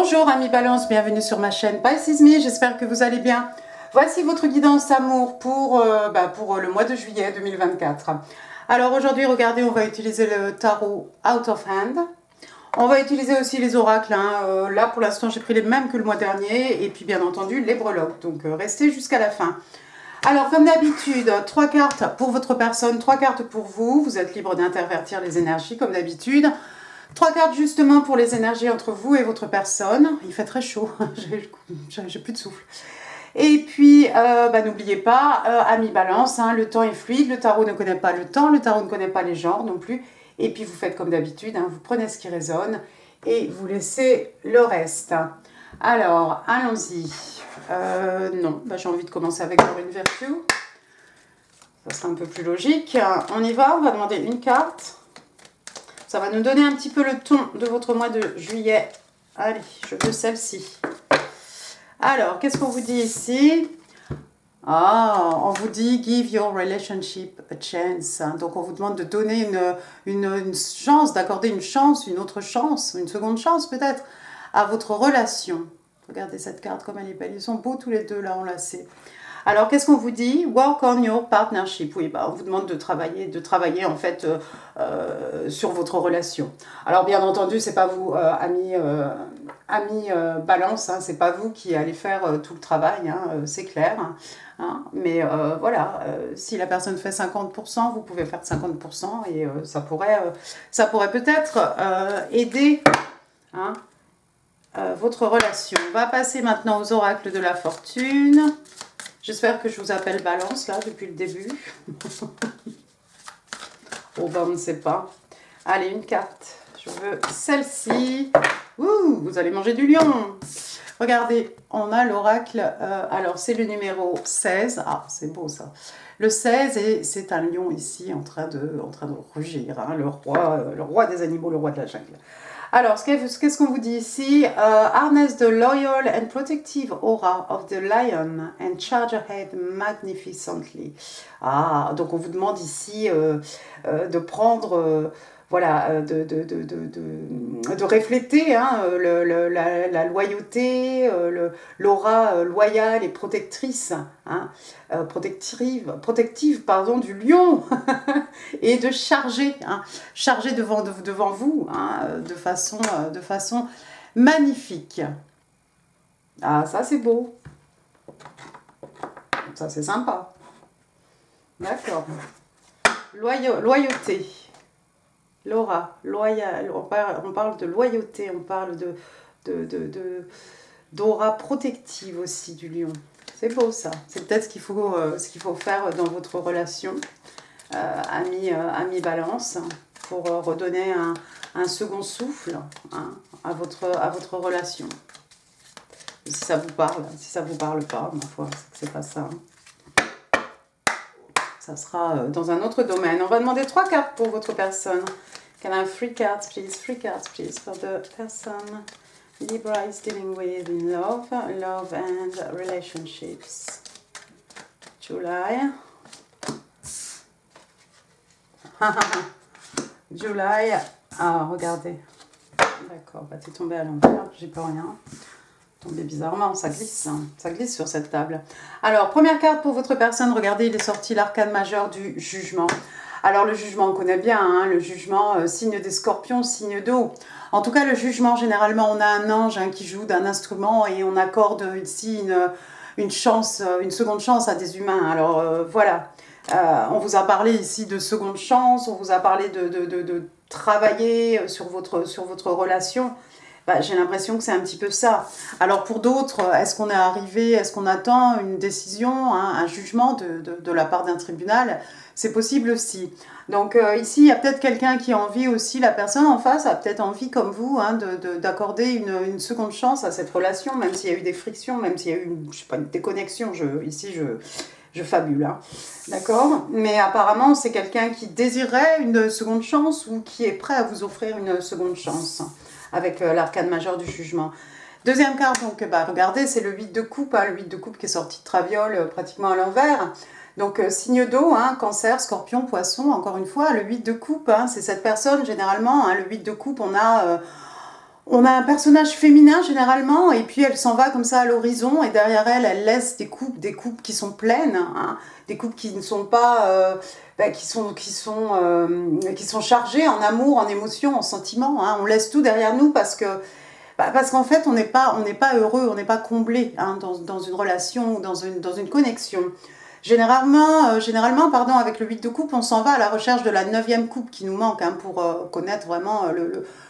Bonjour amis Balance, bienvenue sur ma chaîne Pisces Me, j'espère que vous allez bien. Voici votre guidance amour pour le mois de juillet 2024. Alors aujourd'hui, regardez, on va utiliser le tarot Out of Hand. On va utiliser aussi les oracles. Là, pour l'instant, j'ai pris les mêmes que le mois dernier. Et puis, bien entendu, les breloques. Donc, restez jusqu'à la fin. Alors, comme d'habitude, 3 cartes pour votre personne, 3 cartes pour vous. Vous êtes libre d'intervertir les énergies, comme d'habitude. 3 cartes justement pour les énergies entre vous et votre personne. Il fait très chaud, j'ai plus de souffle. Et puis, n'oubliez pas, amis Balance, le temps est fluide, le tarot ne connaît pas le temps, le tarot ne connaît pas les genres non plus. Et puis, vous faites comme d'habitude, vous prenez ce qui résonne et vous laissez le reste. Alors, allons-y. Non, j'ai envie de commencer avec une vertu. Ça sera un peu plus logique. On y va, on va demander une carte. Ça va nous donner un petit peu le ton de votre mois de juillet. Allez, je veux celle-ci. Alors, qu'est-ce qu'on vous dit ici? On vous dit « Give your relationship a chance ». Donc, on vous demande de donner une chance, d'accorder une chance, une autre chance, une seconde chance peut-être, à votre relation. Regardez cette carte comme elle est belle. Ils sont beaux tous les deux là enlacés. Alors, qu'est-ce qu'on vous dit? Work on your partnership. Oui, on vous demande de travailler en fait sur votre relation. Alors, bien entendu, c'est pas vous, amis Balance, c'est pas vous qui allez faire tout le travail, c'est clair. Mais voilà, si la personne fait 50%, vous pouvez faire 50% et ça pourrait peut-être aider votre relation. On va passer maintenant aux oracles de la fortune. J'espère que je vous appelle Balance, là, depuis le début. On ne sait pas. Allez, une carte. Je veux celle-ci. Ouh, vous allez manger du lion. Regardez, on a l'oracle. Alors, c'est le numéro 16. Ah, c'est beau, ça. Le 16, et c'est un lion ici en train de rugir. Le roi des animaux, le roi de la jungle. Alors, qu'est-ce qu'on vous dit ici? Harness the loyal and protective aura of the lion and charge ahead magnificently. Ah, donc on vous demande ici de prendre, de refléter la loyauté, l'aura loyale et protectrice, protective du lion, et de charger devant vous, de façon magnifique. Ah, ça c'est beau. Ça c'est sympa. D'accord. Loyauté. L'aura, loyale. On parle de loyauté, on parle d'aura protective aussi du lion. C'est beau ça. C'est peut-être ce qu'il faut faire dans votre relation, ami Balance, pour redonner un second souffle à votre relation. Si ça vous parle, si ça vous parle pas, ma foi, c'est pas ça. Ça sera dans un autre domaine. On va demander 3 cartes pour votre personne. Can I have 3 cards, please? 3 cards, please, for the person Libra is dealing with in love and relationships. July. July. Ah, regardez. D'accord, c'est tombé à l'envers, j'ai pas rien. Tombé bizarrement, ça glisse sur cette table. Alors, première carte pour votre personne, regardez, il est sorti l'arcane majeur du jugement. Alors, le jugement, on connaît bien, le jugement, signe des scorpions, signe d'eau. En tout cas, le jugement, généralement, on a un ange qui joue d'un instrument et on accorde ici une seconde chance à des humains. Alors, voilà, on vous a parlé ici de seconde chance, on vous a parlé de travailler sur votre relation. J'ai l'impression que c'est un petit peu ça. Alors pour d'autres, est-ce qu'on attend une décision, un jugement de la part d'un tribunal? C'est possible aussi. Donc ici, il y a peut-être quelqu'un qui a envie aussi, la personne en face a peut-être envie, comme vous, d'accorder une seconde chance à cette relation, même s'il y a eu des frictions, même s'il y a eu une déconnexion. Ici, je fabule, d'accord? Mais apparemment, c'est quelqu'un qui désirerait une seconde chance ou qui est prêt à vous offrir une seconde chance avec l'arcane majeur du jugement. Deuxième carte, donc, regardez, c'est le 8 de coupe, le 8 de coupe qui est sorti de Traviole pratiquement à l'envers. Donc, signe d'eau, cancer, scorpion, poisson, encore une fois, le 8 de coupe, c'est cette personne, généralement, le 8 de coupe, on On a un personnage féminin généralement, et puis elle s'en va comme ça à l'horizon, et derrière elle, elle laisse des coupes qui sont pleines, hein, des coupes qui ne sont pas, qui sont chargées en amour, en émotion, en sentiment. Hein. On laisse tout derrière nous parce qu'en fait, on n'est pas heureux, on n'est pas comblé hein, dans une relation ou dans une connexion. Généralement, pardon, avec le 8 de coupe, on s'en va à la recherche de la 9e coupe qui nous manque hein, pour connaître vraiment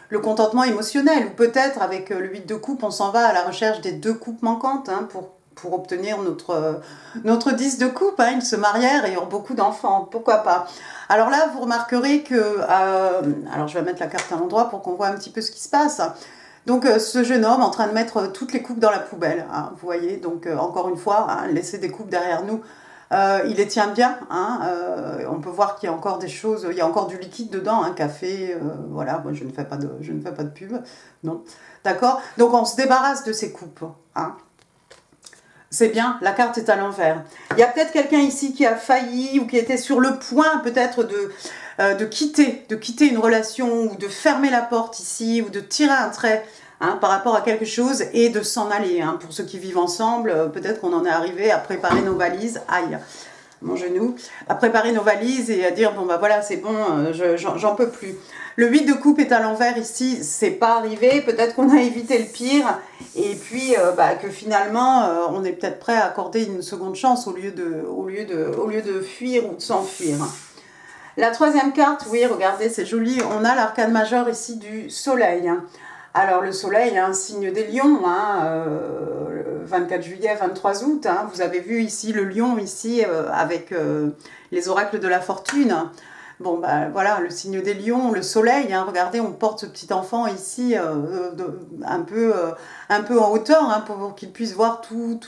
le contentement émotionnel. Ou peut-être avec le 8 de coupe, on s'en va à la recherche des 2 coupes manquantes hein, pour obtenir notre 10 de coupe. Hein. Ils se marièrent et eurent beaucoup d'enfants, pourquoi pas. Alors là, vous remarquerez que... alors je vais mettre la carte à l'endroit pour qu'on voit un petit peu ce qui se passe. Donc ce jeune homme en train de mettre toutes les coupes dans la poubelle, hein, vous voyez, donc encore une fois, hein, laisser des coupes derrière nous, il les tient bien, hein, on peut voir qu'il y a encore des choses, il y a encore du liquide dedans, hein, café, voilà, moi je ne fais pas de pub, non, d'accord, donc on se débarrasse de ces coupes, hein. C'est bien, la carte est à l'envers. Il y a peut-être quelqu'un ici qui a failli ou qui était sur le point peut-être de quitter une relation ou de fermer la porte ici ou de tirer un trait hein, par rapport à quelque chose et de s'en aller. Hein. Pour ceux qui vivent ensemble, peut-être qu'on en est arrivé à préparer nos valises. Aïe, mon genou. À préparer nos valises et à dire, bon bah voilà, c'est bon, j'en peux plus. Le 8 de coupe est à l'envers ici, c'est pas arrivé, peut-être qu'on a évité le pire, et puis que finalement, on est peut-être prêt à accorder une seconde chance au lieu de fuir ou de s'enfuir. La 3e carte, oui, regardez, c'est joli, on a l'arcane majeur ici du soleil. Alors le soleil, un signe des lions, hein, 24 juillet, 23 août, hein, vous avez vu ici le lion, ici, avec les oracles de la fortune. Bon, bah voilà, le signe des lions, le soleil, hein, regardez, on porte ce petit enfant ici un peu en hauteur hein, pour qu'il puisse voir toutes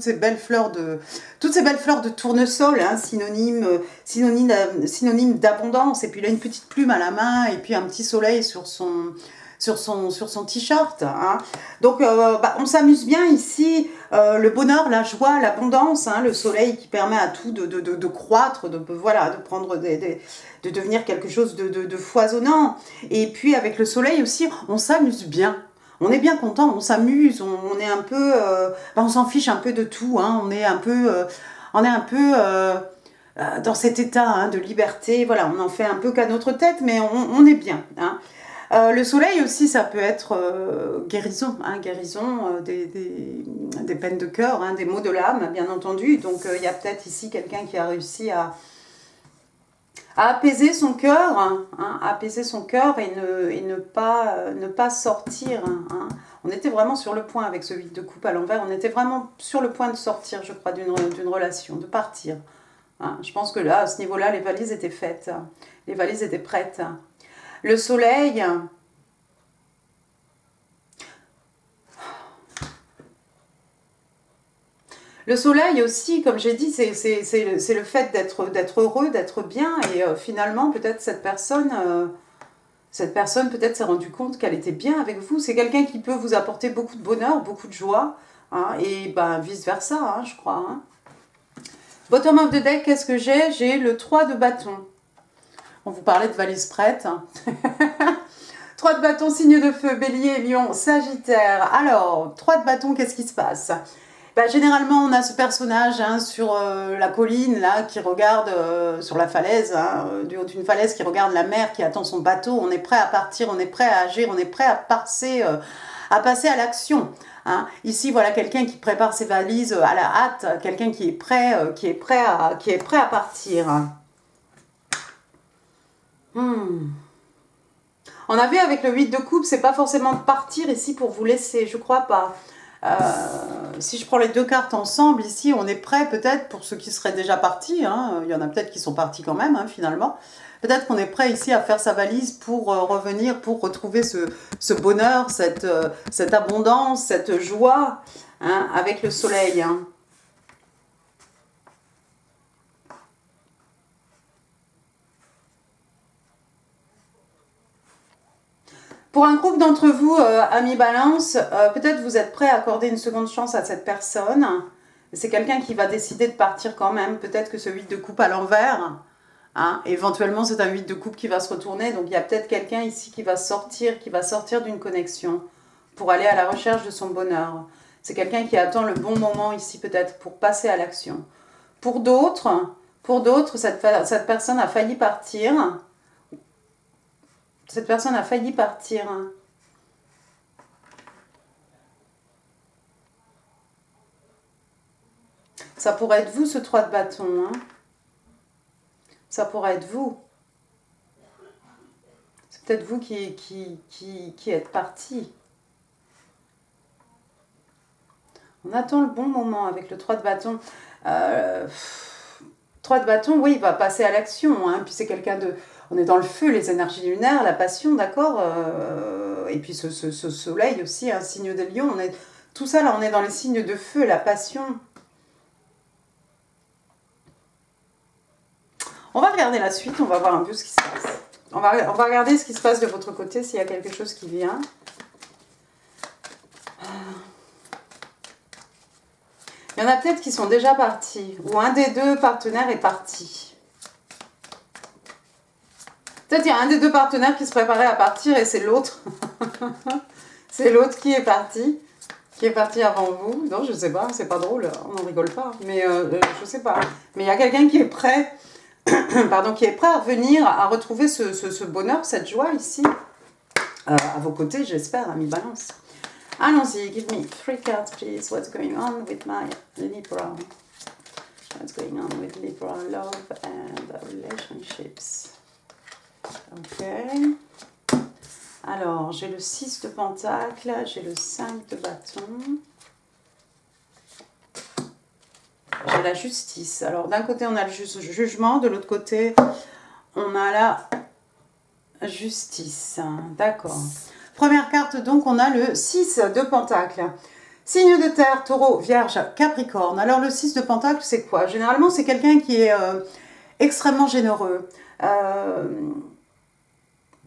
ces belles fleurs de tournesol, hein, synonyme d'abondance. Et puis il a une petite plume à la main et puis un petit soleil sur son t-shirt. Hein. Donc on s'amuse bien ici, le bonheur, la joie, l'abondance, hein, le soleil qui permet à tout de croître, de prendre de devenir quelque chose de foisonnant. Et puis avec le soleil aussi, on s'amuse bien. On est bien content, on s'amuse, on est un peu, on s'en fiche un peu de tout, hein, on est un peu dans cet état hein, de liberté. Voilà, on en fait un peu qu'à notre tête, mais on est bien. Hein. Le soleil aussi, ça peut être guérison, hein, guérison des peines de cœur, hein, des maux de l'âme, bien entendu. Donc, il y a peut-être ici quelqu'un qui a réussi à apaiser son cœur, hein, apaiser son cœur et ne pas sortir. Hein. On était vraiment sur le point avec ce 8 de coupe à l'envers, on était vraiment sur le point de sortir, je crois, d'une relation, de partir. Hein. Je pense que là, à ce niveau-là, les valises étaient faites, les valises étaient prêtes. Le soleil, aussi, comme j'ai dit, c'est le fait d'être heureux, d'être bien. Et finalement, peut-être cette personne peut-être s'est rendue compte qu'elle était bien avec vous. C'est quelqu'un qui peut vous apporter beaucoup de bonheur, beaucoup de joie. Hein, et vice-versa, hein, je crois. Hein. Bottom of the deck, qu'est-ce que j'ai? J'ai le 3 de bâton. On vous parlait de valise prête. 3 de bâton, signe de feu, bélier, lion, sagittaire. Alors, 3 de bâton, qu'est-ce qui se passe? Généralement, on a ce personnage hein, sur la colline, là, qui regarde sur la falaise, hein, du haut d'une falaise, qui regarde la mer, qui attend son bateau. On est prêt à partir, on est prêt à agir, on est prêt à passer à l'action. Hein. Ici, voilà quelqu'un qui prépare ses valises à la hâte, quelqu'un qui est prêt à partir. On a vu avec le 8 de coupe, c'est pas forcément de partir ici pour vous laisser, je crois pas. Si je prends les 2 cartes ensemble, ici, on est prêt peut-être pour ceux qui seraient déjà partis. Hein, il y en a peut-être qui sont partis quand même, hein, finalement. Peut-être qu'on est prêt ici à faire sa valise pour revenir, pour retrouver ce bonheur, cette abondance, cette joie hein, avec le soleil. Hein. Pour un groupe d'entre vous, amis Balance, peut-être vous êtes prêts à accorder une seconde chance à cette personne. C'est quelqu'un qui va décider de partir quand même. Peut-être que ce 8 de coupe à l'envers, Hein. Éventuellement, c'est un 8 de coupe qui va se retourner. Donc, il y a peut-être quelqu'un ici qui va sortir d'une connexion pour aller à la recherche de son bonheur. C'est quelqu'un qui attend le bon moment ici, peut-être, pour passer à l'action. Pour d'autres, cette personne a failli partir. Cette personne a failli partir. Ça pourrait être vous, ce 3 de bâton. Hein. Ça pourrait être vous. C'est peut-être vous qui êtes parti. On attend le bon moment avec le 3 de bâton. 3 de bâton, oui, il va passer à l'action. Hein. Puis c'est quelqu'un de... On est dans le feu, les énergies lunaires, la passion, d'accord. Et puis ce soleil aussi, un signe de lion. Tout ça, là, on est dans les signes de feu, la passion. On va regarder la suite, on va voir un peu ce qui se passe. On va regarder ce qui se passe de votre côté, s'il y a quelque chose qui vient. Il y en a peut-être qui sont déjà partis, ou un des deux partenaires est parti. Peut-être qu'il y a un des deux partenaires qui se préparait à partir et c'est l'autre. C'est l'autre qui est parti avant vous. Non, je sais pas, c'est pas drôle, on n'en rigole pas. Mais je sais pas. Mais il y a quelqu'un qui est prêt, pardon, qui est prêt à revenir, à retrouver ce bonheur, cette joie ici, à vos côtés, j'espère, ami Balance. Allons-y, give me 3 cards, please. What's going on with my Libra? What's going on with Libra love and relationships? Ok. Alors, j'ai le 6 de pentacle, j'ai le 5 de bâton. J'ai la justice. Alors, d'un côté, on a le jugement, de l'autre côté, on a la justice. D'accord. Première carte, donc, on a le 6 de pentacle. Signe de terre, taureau, vierge, capricorne. Alors, le 6 de pentacle, c'est quoi? Généralement, c'est quelqu'un qui est extrêmement généreux.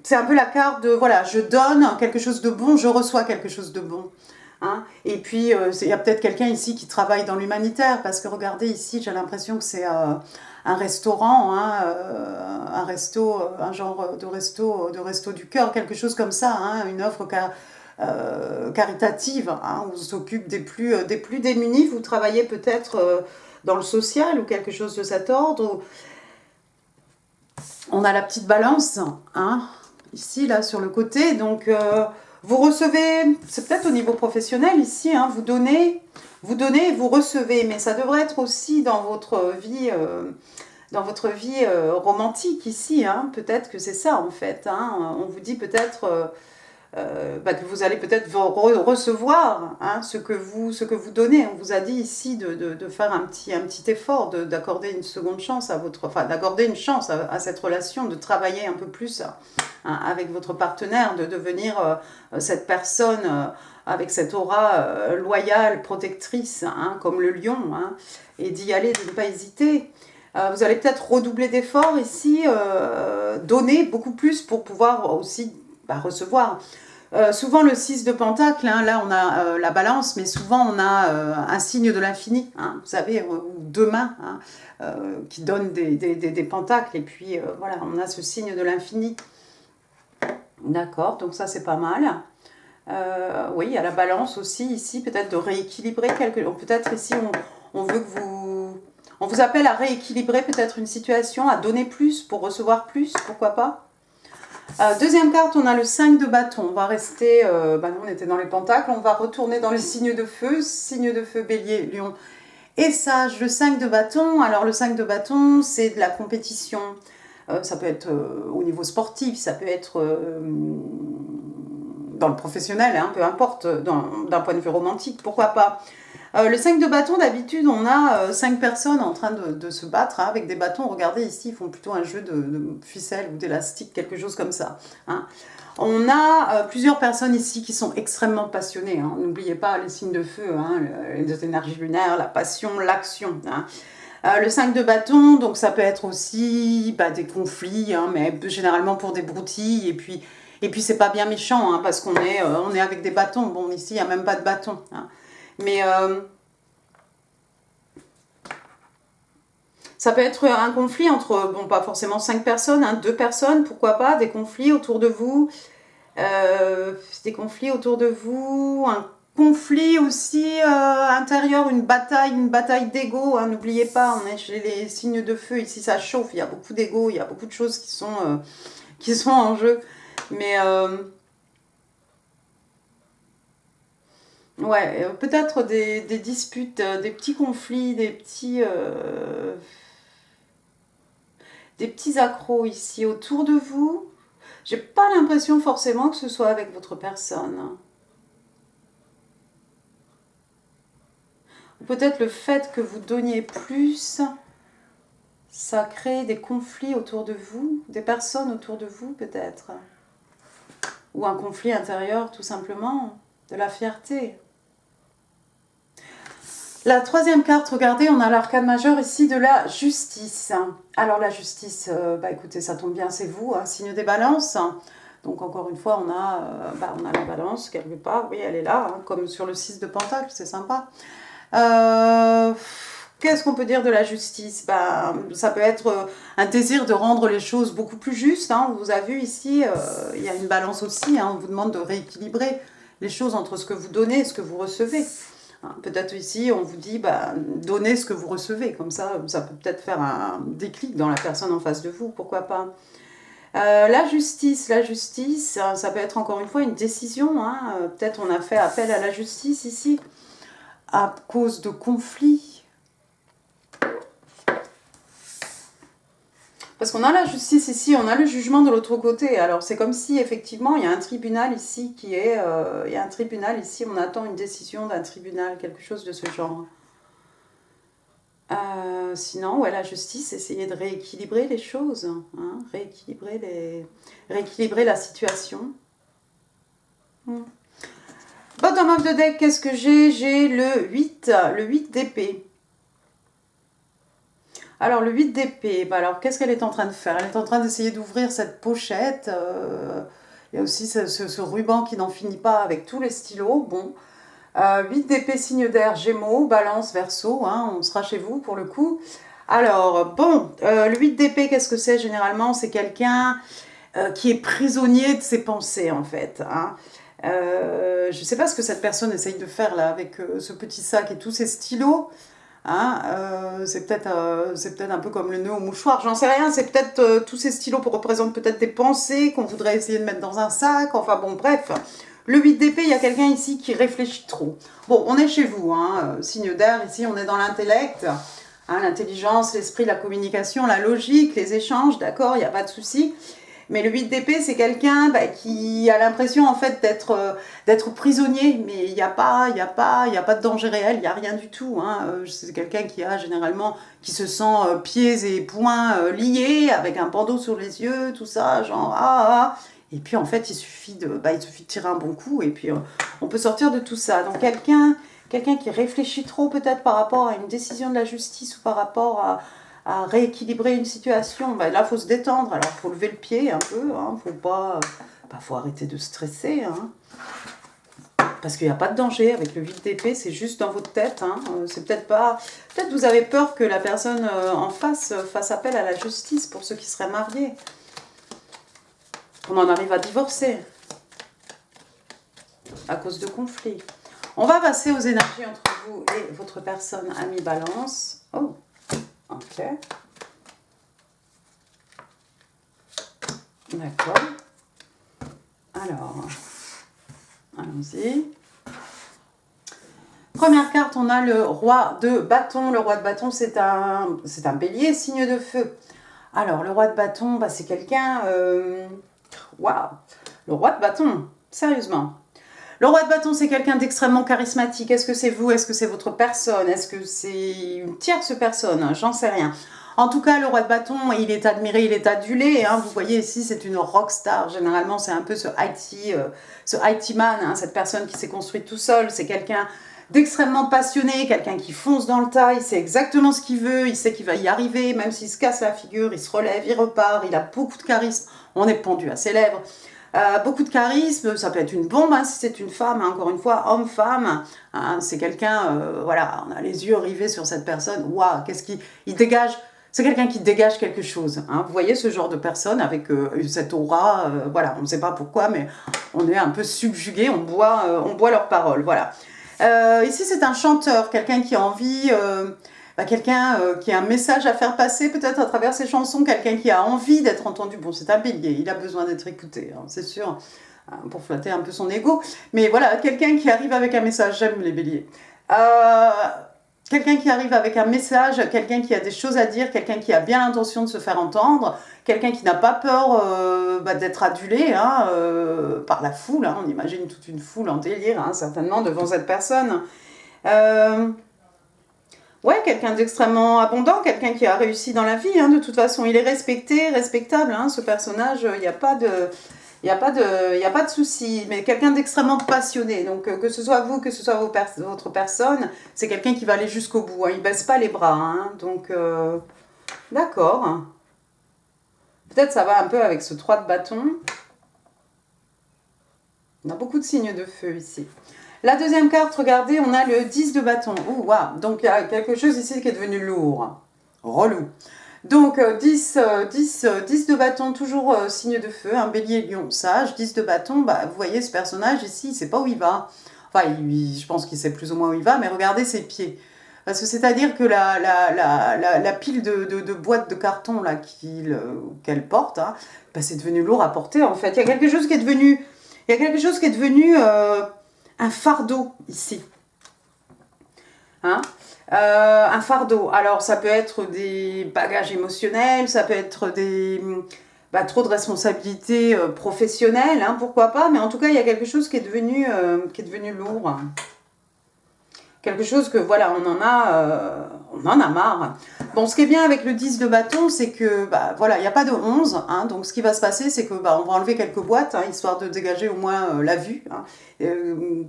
C'est un peu la carte de, voilà, je donne quelque chose de bon, je reçois quelque chose de bon. Hein. Et puis, il y a peut-être quelqu'un ici qui travaille dans l'humanitaire, parce que regardez ici, j'ai l'impression que c'est un restaurant, hein, un genre de resto du cœur, quelque chose comme ça, hein, une œuvre caritative, hein, où on s'occupe des plus démunis, vous travaillez peut-être dans le social ou quelque chose de cet ordre. On a la petite balance, hein, ici, là, sur le côté, donc... vous recevez, c'est peut-être au niveau professionnel ici, hein, vous donnez et vous recevez, mais ça devrait être aussi dans votre vie romantique ici, hein, peut-être que c'est ça en fait. Hein, on vous dit peut-être que vous allez peut-être recevoir hein, ce que vous donnez. On vous a dit ici de faire un petit effort, d'accorder une seconde chance d'accorder une chance à cette relation, de travailler un peu plus hein, avec votre partenaire, de devenir cette personne avec cette aura loyale, protectrice, hein, comme le lion, hein, et d'y aller, de ne pas hésiter. Vous allez peut-être redoubler d'efforts ici, donner beaucoup plus pour pouvoir aussi recevoir. Souvent le 6 de pentacle, hein, là on a la balance, mais souvent on a un signe de l'infini, hein, vous savez, ou deux mains hein, qui donnent des pentacles, et puis voilà, on a ce signe de l'infini. D'accord, donc ça c'est pas mal. Oui, il y a la balance aussi ici, peut-être de rééquilibrer peut-être ici on veut que on vous appelle à rééquilibrer peut-être une situation, à donner plus pour recevoir plus, pourquoi pas. Deuxième carte, on a le 5 de bâton. On va rester, on était dans les pentacles, on va retourner dans les signes de feu, bélier, lion et sage. Le 5 de bâton, alors le 5 de bâton, c'est de la compétition. Ça peut être au niveau sportif, ça peut être dans le professionnel, hein, peu importe, d'un point de vue romantique, pourquoi pas. Le 5 de bâton, d'habitude, on a 5 personnes en train de se battre hein, avec des bâtons. Regardez ici, ils font plutôt un jeu de ficelle ou d'élastique, quelque chose comme ça. Hein. On a plusieurs personnes ici qui sont extrêmement passionnées. Hein. N'oubliez pas les signes de feu, hein, les énergies lunaires, la passion, l'action. Hein. Le 5 de bâton, donc ça peut être aussi des conflits, hein, mais généralement pour des broutilles. Et puis c'est pas bien méchant, hein, parce qu'on est avec des bâtons. Bon, ici, il n'y a même pas de bâton. Hein. Mais Ça peut être un conflit entre, bon, pas forcément 5 personnes, hein, 2 personnes, pourquoi pas, des conflits autour de vous. Des conflits autour de vous, un conflit aussi intérieur, une bataille d'ego, hein, n'oubliez pas, on est chez les signes de feu, ici ça chauffe, il y a beaucoup d'ego, il y a beaucoup de choses qui sont en jeu, mais ouais, peut-être des disputes, des petits conflits, des petits accros ici autour de vous. J'ai pas l'impression forcément que ce soit avec votre personne. Ou peut-être le fait que vous donniez plus, ça crée des conflits autour de vous, des personnes autour de vous peut-être. Ou un conflit intérieur tout simplement, de la fierté. La troisième carte, regardez, on a l'arcane majeur ici de la justice. Alors la justice, bah écoutez, ça tombe bien, c'est vous, hein, signe des balances. Donc encore une fois, on a la balance quelque part, oui, elle est là, hein, comme sur le 6 de Pentacle, c'est sympa. Qu'est-ce qu'on peut dire de la justice? Ben, ça peut être un désir de rendre les choses beaucoup plus justes. Hein. On vous a vu ici, il y a une balance aussi. Hein. On vous demande de rééquilibrer les choses entre ce que vous donnez et ce que vous recevez. Hein. Peut-être ici, on vous dit, ben, donnez ce que vous recevez. Comme ça peut peut-être faire un déclic dans la personne en face de vous. Pourquoi pas? La justice, ça peut être encore une fois une décision. Hein. Peut-être on a fait appel à la justice ici à cause de conflits. Parce qu'on a la justice ici, on a le jugement de l'autre côté. Alors c'est comme si effectivement il y a un tribunal ici il y a un tribunal ici, on attend une décision d'un tribunal, quelque chose de ce genre. Sinon, ouais, la justice, essayer de rééquilibrer les choses, hein, rééquilibrer la situation. Bottom of the deck, qu'est-ce que j'ai? J'ai le 8 d'épée. Alors, le 8 d'épée, bah alors qu'est-ce qu'elle est en train de faire? Elle est en train d'essayer d'ouvrir cette pochette. Il y a aussi ce ruban qui n'en finit pas avec tous les stylos. Bon, 8 d'épée, signe d'air, Gémeaux, Balance, Verseau, hein, on sera chez vous pour le coup. Alors, bon, le 8 d'épée, qu'est-ce que c'est généralement? C'est quelqu'un qui est prisonnier de ses pensées, en fait. Hein. Je ne sais pas ce que cette personne essaye de faire là avec ce petit sac et tous ces stylos. Hein, c'est peut-être un peu comme le nœud au mouchoir, j'en sais rien, c'est peut-être tous ces stylos représentent peut-être des pensées qu'on voudrait essayer de mettre dans un sac, enfin bon bref. Le 8 d'épée, il y a quelqu'un ici qui réfléchit trop. Bon, on est chez vous, hein, signe d'air, ici on est dans l'intellect, hein, l'intelligence, l'esprit, la communication, la logique, les échanges, d'accord, il n'y a pas de souci. Mais le 8 d'épée, c'est quelqu'un qui a l'impression en fait d'être prisonnier, mais il n'y a pas de danger réel, il n'y a rien du tout. Hein. C'est quelqu'un qui se sent pieds et poings liés, avec un bandeau sur les yeux, tout ça, genre Et puis en fait, il suffit de tirer un bon coup et puis on peut sortir de tout ça. Donc quelqu'un qui réfléchit trop peut-être par rapport à une décision de la justice ou par rapport à rééquilibrer une situation, là il faut se détendre, alors il faut lever le pied un peu, hein, faut arrêter de stresser, hein, parce qu'il n'y a pas de danger avec le 8 d'épée, c'est juste dans votre tête, hein, c'est peut-être vous avez peur que la personne en face fasse appel à la justice pour ceux qui seraient mariés, qu'on en arrive à divorcer à cause de conflits. On va passer aux énergies entre vous et votre personne amie Balance. Oh, ok. D'accord. Alors, allons-y. Première carte, on a le roi de bâton. Le roi de bâton, c'est un bélier, signe de feu. Alors, le roi de bâton, c'est quelqu'un... Waouh! Le roi de bâton, sérieusement. Le roi de bâton, c'est quelqu'un d'extrêmement charismatique. Est-ce que c'est vous? Est-ce que c'est votre personne? Est-ce que c'est une tierce personne? J'en sais rien. En tout cas, le roi de bâton, il est admiré, il est adulé. Hein. Vous voyez ici, c'est une rockstar. Généralement, c'est un peu ce IT man, hein, cette personne qui s'est construite tout seul. C'est quelqu'un d'extrêmement passionné, quelqu'un qui fonce dans le tas. Il sait exactement ce qu'il veut, il sait qu'il va y arriver. Même s'il se casse la figure, il se relève, il repart. Il a beaucoup de charisme. On est pendu à ses lèvres. Beaucoup de charisme, ça peut être une bombe hein, si c'est une femme, hein, encore une fois, homme-femme, hein, c'est quelqu'un, voilà, on a les yeux rivés sur cette personne, waouh, il dégage C'est quelqu'un qui dégage quelque chose. Hein. Vous voyez ce genre de personne avec cette aura, voilà, on ne sait pas pourquoi, mais on est un peu subjugué, on boit leurs paroles, voilà. Ici, c'est un chanteur, quelqu'un qui a envie, quelqu'un qui a un message à faire passer peut-être à travers ses chansons, quelqu'un qui a envie d'être entendu. Bon, c'est un bélier, il a besoin d'être écouté, hein, c'est sûr, hein, pour flatter un peu son ego. Mais voilà, quelqu'un qui arrive avec un message, j'aime les béliers. Quelqu'un qui arrive avec un message, quelqu'un qui a des choses à dire, quelqu'un qui a bien l'intention de se faire entendre, quelqu'un qui n'a pas peur d'être adulé hein, par la foule. Hein, on imagine toute une foule en délire, hein, certainement, devant cette personne. Ouais, quelqu'un d'extrêmement abondant, quelqu'un qui a réussi dans la vie. Hein, de toute façon, il est respecté, respectable. Hein, ce personnage, il n'y a pas de... Il n'y a pas de souci, mais quelqu'un d'extrêmement passionné. Donc, que ce soit vous, que ce soit votre personne, c'est quelqu'un qui va aller jusqu'au bout. Hein. Il ne baisse pas les bras. Hein. Donc, d'accord. Peut-être ça va un peu avec ce 3 de bâton. On a beaucoup de signes de feu ici. La deuxième carte, regardez, on a le 10 de bâton. Ouh, waouh. Donc, il y a quelque chose ici qui est devenu lourd. Relou. Donc 10 de bâton, toujours signe de feu, un bélier, lion, sage, 10 de bâton, vous voyez ce personnage ici, il ne sait pas où il va. Enfin, je pense qu'il sait plus ou moins où il va, mais regardez ses pieds. Parce que c'est-à-dire que la pile de boîtes de carton là qu'elle porte, hein, c'est devenu lourd à porter en fait. Il y a quelque chose qui est devenu, un fardeau ici. Hein? Un fardeau. Alors, ça peut être des bagages émotionnels, ça peut être trop de responsabilités professionnelles, hein, pourquoi pas, mais en tout cas, il y a quelque chose qui est devenu lourd. Quelque chose que, voilà, on en a marre. Bon, ce qui est bien avec le 10 de bâton, c'est que, voilà, il n'y a pas de 11, hein, donc ce qui va se passer, c'est que, on va enlever quelques boîtes, hein, histoire de dégager au moins la vue, hein,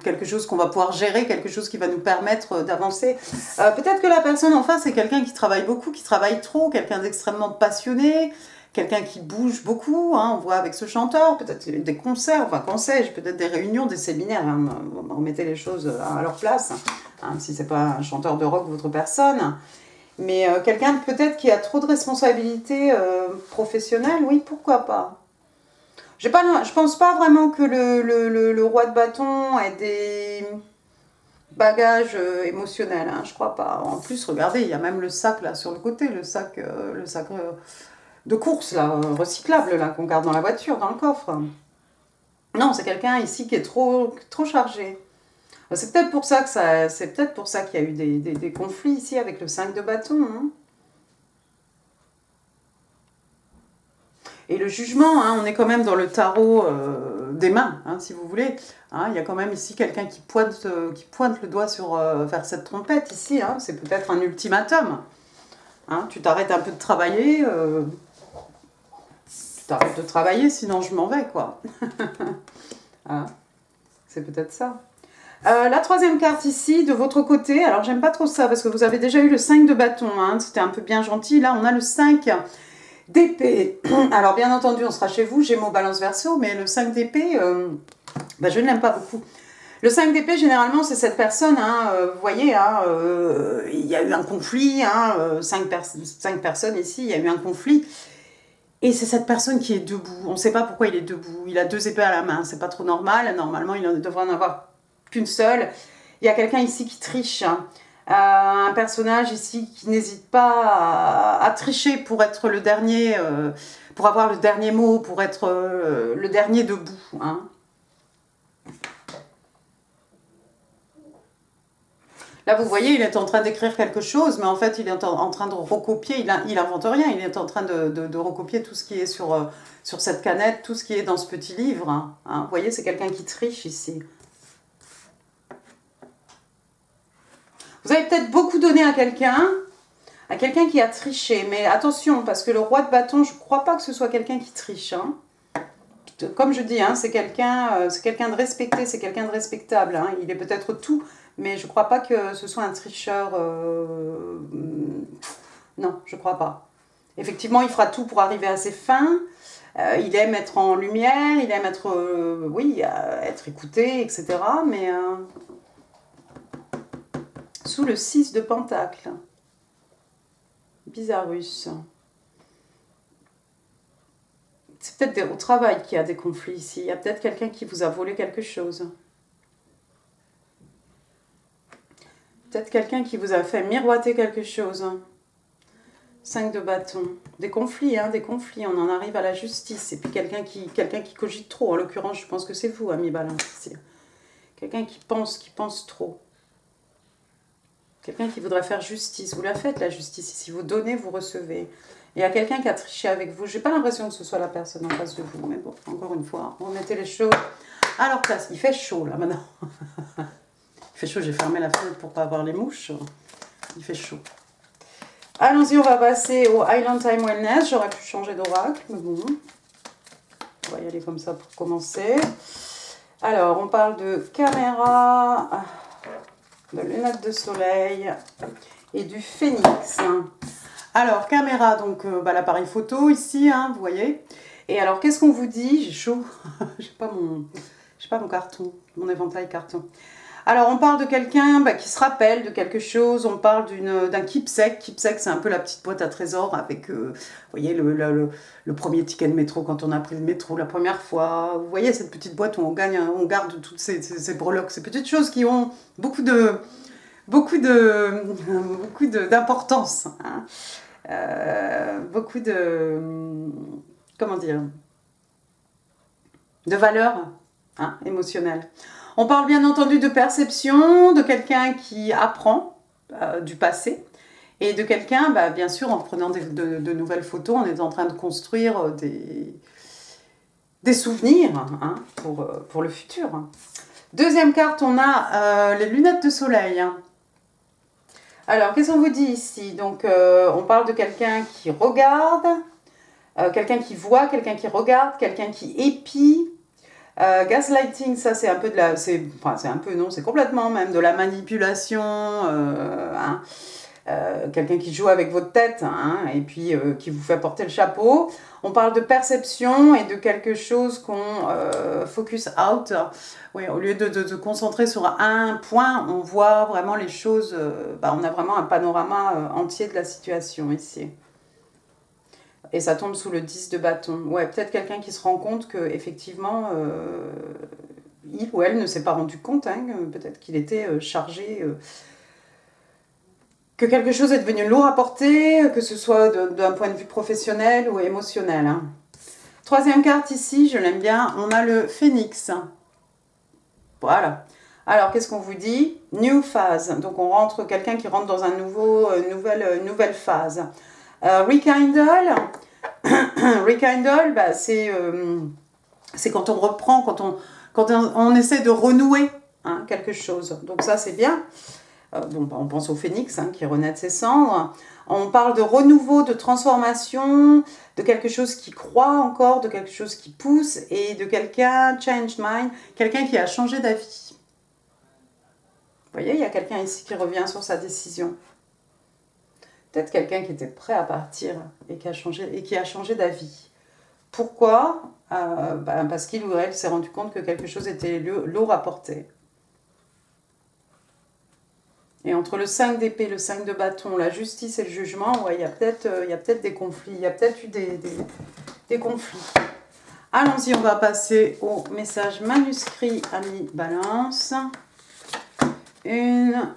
quelque chose qu'on va pouvoir gérer, quelque chose qui va nous permettre d'avancer. Peut-être que la personne en face, c'est quelqu'un qui travaille beaucoup, qui travaille trop, quelqu'un d'extrêmement passionné, quelqu'un qui bouge beaucoup, hein, on voit avec ce chanteur, peut-être des concerts, enfin, qu'en sais-je, peut-être des réunions, des séminaires, hein, remettez les choses à leur place, hein, si c'est pas un chanteur de rock, votre personne, mais quelqu'un peut-être qui a trop de responsabilités professionnelles, oui, pourquoi pas. Je pense pas vraiment que le roi de bâton ait des bagages émotionnels, hein, je crois pas. En plus, regardez, il y a même le sac là sur le côté, le sac de course là, recyclable là, qu'on garde dans la voiture, dans le coffre. Non, c'est quelqu'un ici qui est trop chargé. C'est peut-être pour ça qu'il y a eu des conflits ici avec le 5 de bâton. Hein. Et le jugement, hein, on est quand même dans le tarot des mains, hein, si vous voulez. Hein, il y a quand même ici quelqu'un qui pointe le doigt vers cette trompette ici. Hein, c'est peut-être un ultimatum. Hein, tu t'arrêtes un peu de travailler. T'arrêtes de travailler, sinon je m'en vais, quoi. Hein, c'est peut-être ça. La troisième carte ici, de votre côté, alors j'aime pas trop ça, parce que vous avez déjà eu le 5 de bâton, hein, c'était un peu bien gentil. Là, on a le 5 d'épée. Alors, bien entendu, on sera chez vous, Gémeaux, Balance, Verseau, mais le 5 d'épée, je ne l'aime pas beaucoup. Le 5 d'épée, généralement, c'est cette personne, hein, vous voyez, hein, il y a eu un conflit, hein, 5 personnes ici, il y a eu un conflit. Et c'est cette personne qui est debout. On ne sait pas pourquoi il est debout. Il a 2 épées à la main. C'est pas trop normal. Normalement, il ne devrait en avoir qu'une seule. Il y a quelqu'un ici qui triche. Hein. Un personnage ici qui n'hésite pas à tricher pour être le dernier, pour avoir le dernier mot, pour être le dernier debout. Hein. Là, vous voyez, il est en train d'écrire quelque chose, mais en fait, il est en train de recopier, il invente rien, il est en train de recopier tout ce qui est sur cette canette, tout ce qui est dans ce petit livre. Hein. Vous voyez, c'est quelqu'un qui triche ici. Vous avez peut-être beaucoup donné à quelqu'un qui a triché, mais attention, parce que le roi de bâton, je ne crois pas que ce soit quelqu'un qui triche. Hein. Comme je dis, hein, c'est quelqu'un de respecté, c'est quelqu'un de respectable. Hein. Il est peut-être tout, mais je ne crois pas que ce soit un tricheur. Non, je ne crois pas. Effectivement, il fera tout pour arriver à ses fins. Il aime être en lumière, il aime être, être écouté, etc. Mais sous le 6 de Pentacle. Bizarrus. C'est peut-être au travail qu'il y a des conflits ici. Il y a peut-être quelqu'un qui vous a volé quelque chose. Peut-être quelqu'un qui vous a fait miroiter quelque chose. 5 de bâton. Des conflits, hein, des conflits. On en arrive à la justice. Et puis quelqu'un qui cogite trop. En l'occurrence, je pense que c'est vous, ami Balance, ici. Quelqu'un qui pense trop. Quelqu'un qui voudrait faire justice. Vous la faites, la justice. Si vous donnez, vous recevez. Il y a quelqu'un qui a triché avec vous. Je n'ai pas l'impression que ce soit la personne en face de vous. Mais bon, encore une fois, remettez les choses à leur place. Il fait chaud, là, maintenant. Il fait chaud, j'ai fermé la fenêtre pour ne pas avoir les mouches. Il fait chaud. Allons-y, on va passer au Island Time Wellness. J'aurais pu changer d'oracle, mais bon. On va y aller comme ça pour commencer. Alors, on parle de caméra, de lunettes de soleil et du phénix. Alors, caméra, donc l'appareil photo ici, hein, vous voyez. Et alors, qu'est-ce qu'on vous dit? J'ai chaud. J'ai pas mon carton, mon éventail carton. Alors, on parle de quelqu'un qui se rappelle de quelque chose. On parle d'un keepsake. Keepsake, c'est un peu la petite boîte à trésors avec, vous voyez, le premier ticket de métro quand on a pris le métro la première fois. Vous voyez, cette petite boîte où on garde toutes ces breloques, ces petites choses qui ont beaucoup d'importance. Hein. Comment dire, de valeur, hein, émotionnelle. On parle bien entendu de perception, de quelqu'un qui apprend du passé et de quelqu'un, bien sûr, en prenant de nouvelles photos, on est en train de construire des souvenirs, hein, pour le futur. Deuxième carte, on a les lunettes de soleil. Alors, qu'est-ce qu'on vous dit ici? Donc, on parle de quelqu'un qui regarde, quelqu'un qui voit, quelqu'un qui regarde, quelqu'un qui épie. Gaslighting, ça c'est un peu c'est complètement même de la manipulation, hein. Quelqu'un qui joue avec votre tête, hein, et puis qui vous fait porter le chapeau. On parle de perception et de quelque chose qu'on focus out. Oui, au lieu de concentrer sur un point, on voit vraiment les choses, on a vraiment un panorama entier de la situation ici. Et ça tombe sous le 10 de bâton. Ouais, peut-être quelqu'un qui se rend compte qu'effectivement, il ou elle ne s'est pas rendu compte, hein, peut-être qu'il était chargé, que quelque chose est devenu lourd à porter, que ce soit d'un point de vue professionnel ou émotionnel. Hein. Troisième carte ici, je l'aime bien, on a le phénix. Voilà. Alors, qu'est-ce qu'on vous dit? New phase. Donc, quelqu'un qui rentre dans une nouvelle phase. Rekindle, c'est quand on reprend, quand on essaie de renouer, hein, quelque chose. Donc ça, c'est bien. On pense au phénix, hein, qui renaît de ses cendres. On parle de renouveau, de transformation, de quelque chose qui croit encore, de quelque chose qui pousse, et de quelqu'un, changed mind, quelqu'un qui a changé d'avis. Vous voyez, il y a quelqu'un ici qui revient sur sa décision. Peut-être quelqu'un qui était prêt à partir et qui a changé d'avis. Pourquoi? Parce qu'il ou elle s'est rendu compte que quelque chose était lourd à porter. Et entre le 5 d'épée, le 5 de bâton, la justice et le jugement, ouais, il y a peut-être des conflits, il y a peut-être eu des conflits. Allons-y, on va passer au message manuscrit, ami Balance. 1,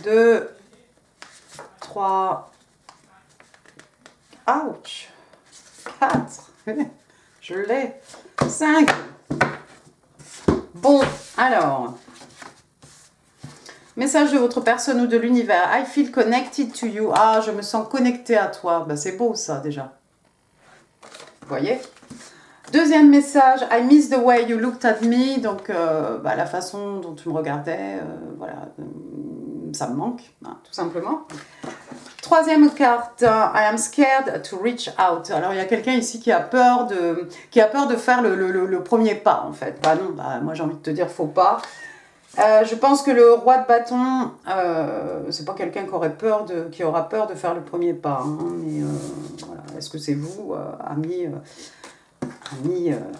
2, 3, ouch, 4, je l'ai, 5. Bon, alors, message de votre personne ou de l'univers. I feel connected to you. Ah, je me sens connecté à toi. C'est beau ça déjà. Vous voyez? Deuxième message, I miss the way you looked at me. Donc, la façon dont tu me regardais, voilà, ça me manque, hein, tout simplement. Troisième carte, I am scared to reach out. Alors, il y a quelqu'un ici qui a peur de faire le premier pas, en fait. Non, moi j'ai envie de te dire, faut pas. Je pense que le roi de bâton, c'est pas quelqu'un qui aura peur de faire le premier pas. Hein, mais voilà, est-ce que c'est vous, ami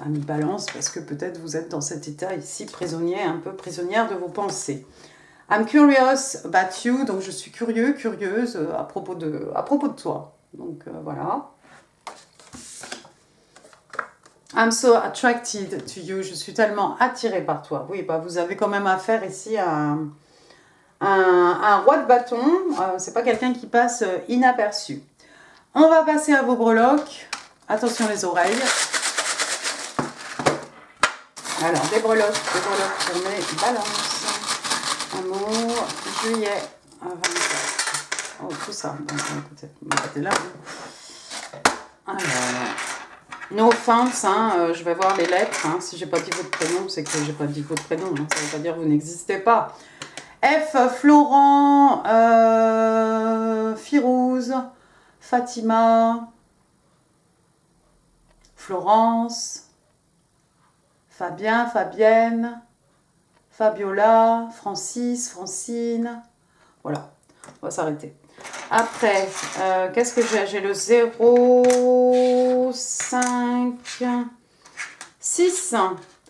Balance, parce que peut-être vous êtes dans cet état ici, un peu prisonnière de vos pensées. I'm curious about you. Donc, je suis curieux, curieuse à propos de toi. Donc, voilà. I'm so attracted to you. Je suis tellement attirée par toi. Oui, bah, vous avez quand même affaire ici à un roi de bâton. C'est pas quelqu'un qui passe inaperçu. On va passer à vos breloques. Attention les oreilles. Alors, des breloques pour mes balances. Amour, juillet, 24. Oh, tout ça. Bon, écoutez, mettez là. Alors, no offense, hein, je vais voir les lettres. Hein. Si j'ai pas dit votre prénom, c'est que j'ai pas dit votre prénom. Hein. Ça veut pas dire que vous n'existez pas. F, Florent, Firouz, Fatima, Florence, Fabien, Fabienne, Fabiola, Francis, Francine. Voilà, on va s'arrêter. Après, qu'est-ce que j'ai? J'ai le 0, 5, 6.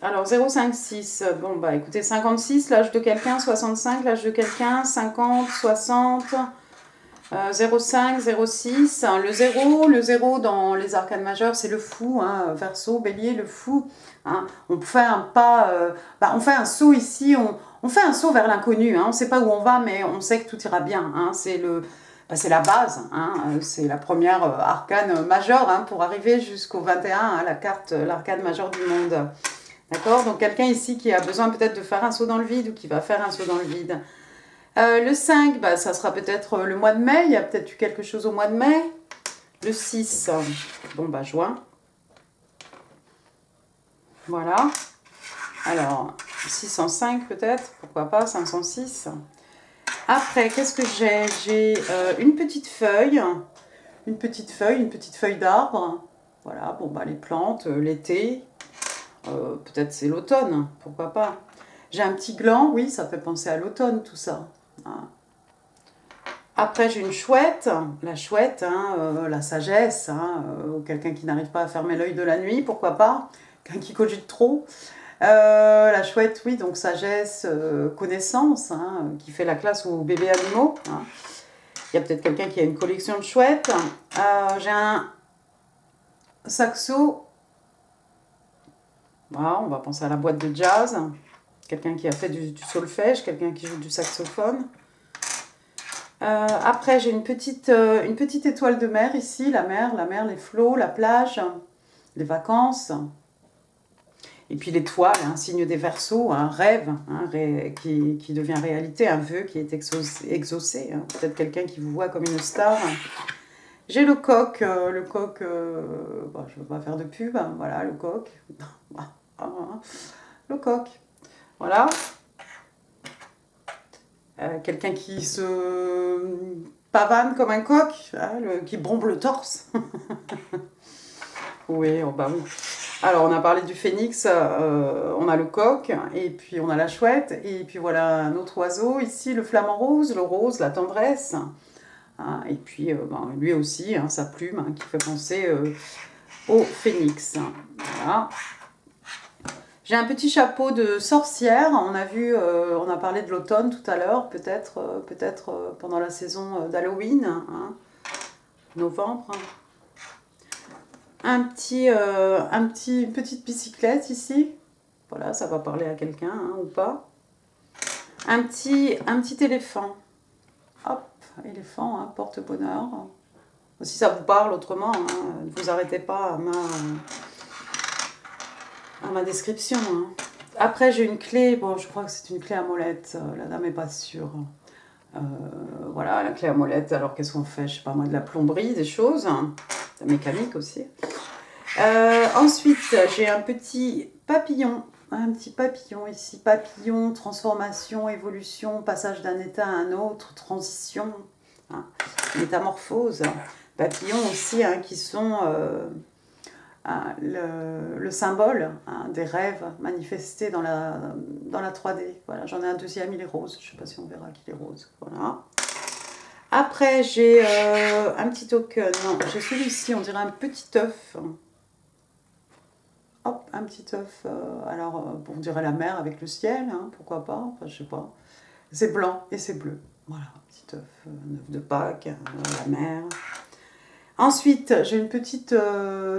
Alors, 0, 5, 6. Bon, bah écoutez, 56, l'âge de quelqu'un, 65, l'âge de quelqu'un, 50, 60, 05, 06. Le 0 dans les arcanes majeures, c'est le fou. Hein, Verseau, bélier, le fou. Hein, on fait un pas, on fait un saut ici, on fait un saut vers l'inconnu. Hein, on ne sait pas où on va, mais on sait que tout ira bien. Hein, c'est la base, hein, c'est la première arcane majeure hein, pour arriver jusqu'au 21, hein, l'arcane majeure du monde. D'accord? Donc quelqu'un ici qui a besoin peut-être de faire un saut dans le vide ou qui va faire un saut dans le vide. Le 5, bah, ça sera peut-être le mois de mai, il y a peut-être eu quelque chose au mois de mai. Le 6, bon bah juin. Voilà. Alors, 605 peut-être, pourquoi pas, 506. Après, qu'est-ce que j'ai? J'ai une petite feuille d'arbre. Voilà, bon bah les plantes, l'été, peut-être c'est l'automne, pourquoi pas. J'ai un petit gland, oui, ça fait penser à l'automne tout ça. Hein. Après, j'ai une chouette, la chouette, hein, la sagesse, hein, ou quelqu'un qui n'arrive pas à fermer l'œil de la nuit, pourquoi pas, quelqu'un qui cogite trop. La chouette, oui, donc sagesse, connaissance, hein, qui fait la classe aux bébés animaux. Hein. Il y a peut-être quelqu'un qui a une collection de chouettes. J'ai un saxo. Voilà, on va penser à la boîte de jazz. Quelqu'un qui a fait du solfège, quelqu'un qui joue du saxophone. Après, j'ai une petite étoile de mer ici, la mer, les flots, la plage, les vacances. Et puis l'étoile, un signe des Verseaux, un rêve hein, qui devient réalité, un vœu qui est exaucé. Hein. Peut-être quelqu'un qui vous voit comme une star. J'ai le coq, je ne veux pas faire de pub, hein, voilà, le coq. Le coq, voilà. Quelqu'un qui se pavane comme un coq, hein, qui bombe le torse. Oui, oh bah oui. Alors, on a parlé du phénix, on a le coq, et puis on a la chouette, et puis voilà un autre oiseau, ici le flamant rose, le rose, la tendresse, hein, et puis lui aussi, hein, sa plume, hein, qui fait penser au phénix. Voilà. J'ai un petit chapeau de sorcière, on a parlé de l'automne tout à l'heure, peut-être pendant la saison d'Halloween, hein, novembre. Une petite bicyclette ici. Voilà, ça va parler à quelqu'un hein, ou pas. Un petit éléphant. Hop, éléphant, hein, porte-bonheur. Si ça vous parle autrement, hein, ne vous arrêtez pas à ma description. Hein. Après, j'ai une clé. Bon, je crois que c'est une clé à molette. La dame n'est pas sûre. Voilà, la clé à molette. Alors, qu'est-ce qu'on fait? Je sais pas moi, de la plomberie, des choses. Hein. La mécanique aussi. Ensuite, j'ai un petit papillon ici, papillon, transformation, évolution, passage d'un état à un autre, transition, hein, métamorphose. Papillons aussi hein, qui sont le symbole hein, des rêves manifestés dans la 3D. Voilà, j'en ai un deuxième, il est rose, je ne sais pas si on verra qu'il est rose. Voilà. Après, j'ai un petit token, non, j'ai celui-ci, on dirait un petit œuf. Hop, un petit œuf. On dirait la mer avec le ciel, hein, pourquoi pas, enfin, je sais pas. C'est blanc et c'est bleu. Voilà, petit œuf, un œuf de Pâques, la mer. Ensuite, j'ai une petite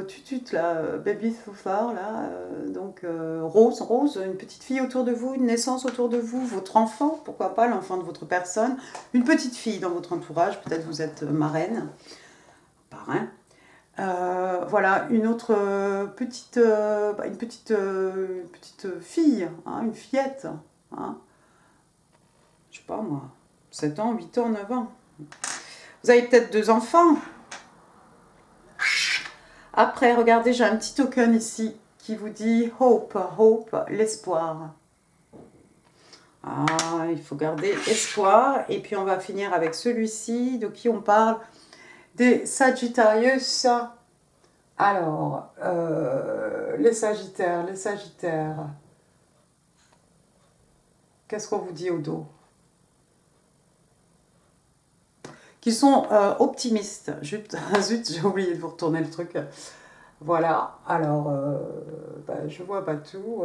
tutute, là, baby so far, là, donc rose, une petite fille autour de vous, une naissance autour de vous, votre enfant, pourquoi pas, l'enfant de votre personne, une petite fille dans votre entourage, peut-être vous êtes marraine, parrain. Voilà, une autre petite fille, hein, une fillette, hein, je sais pas moi, 7 ans, 8 ans, 9 ans. Vous avez peut-être 2 enfants. Après, regardez, j'ai un petit token ici qui vous dit hope, l'espoir. Ah, il faut garder espoir. Et puis, on va finir avec celui-ci, de qui on parle, des Sagittarius. Alors, les Sagittaires. Qu'est-ce qu'on vous dit au dos? Qui sont optimistes. Zut, j'ai oublié de vous retourner le truc. Voilà, alors, je vois pas tout.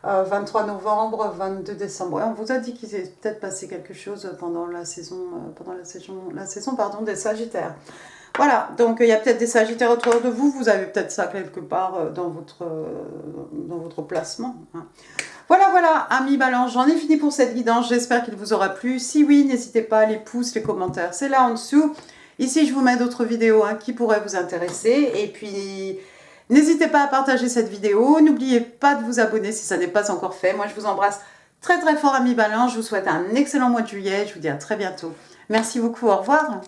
23 novembre, 22 décembre. Et on vous a dit qu'il s'est peut-être passé quelque chose pendant la saison, pardon, des Sagittaires. Voilà, donc il y a peut-être des Sagittaires autour de vous. Vous avez peut-être ça quelque part dans votre placement. Hein. Voilà, amis Balance, j'en ai fini pour cette guidance. J'espère qu'il vous aura plu. Si oui, n'hésitez pas, les pouces, les commentaires, c'est là en dessous. Ici, je vous mets d'autres vidéos qui pourraient vous intéresser. Et puis, n'hésitez pas à partager cette vidéo. N'oubliez pas de vous abonner si ça n'est pas encore fait. Moi, je vous embrasse très très fort, amis Balance. Je vous souhaite un excellent mois de juillet. Je vous dis à très bientôt. Merci beaucoup, au revoir.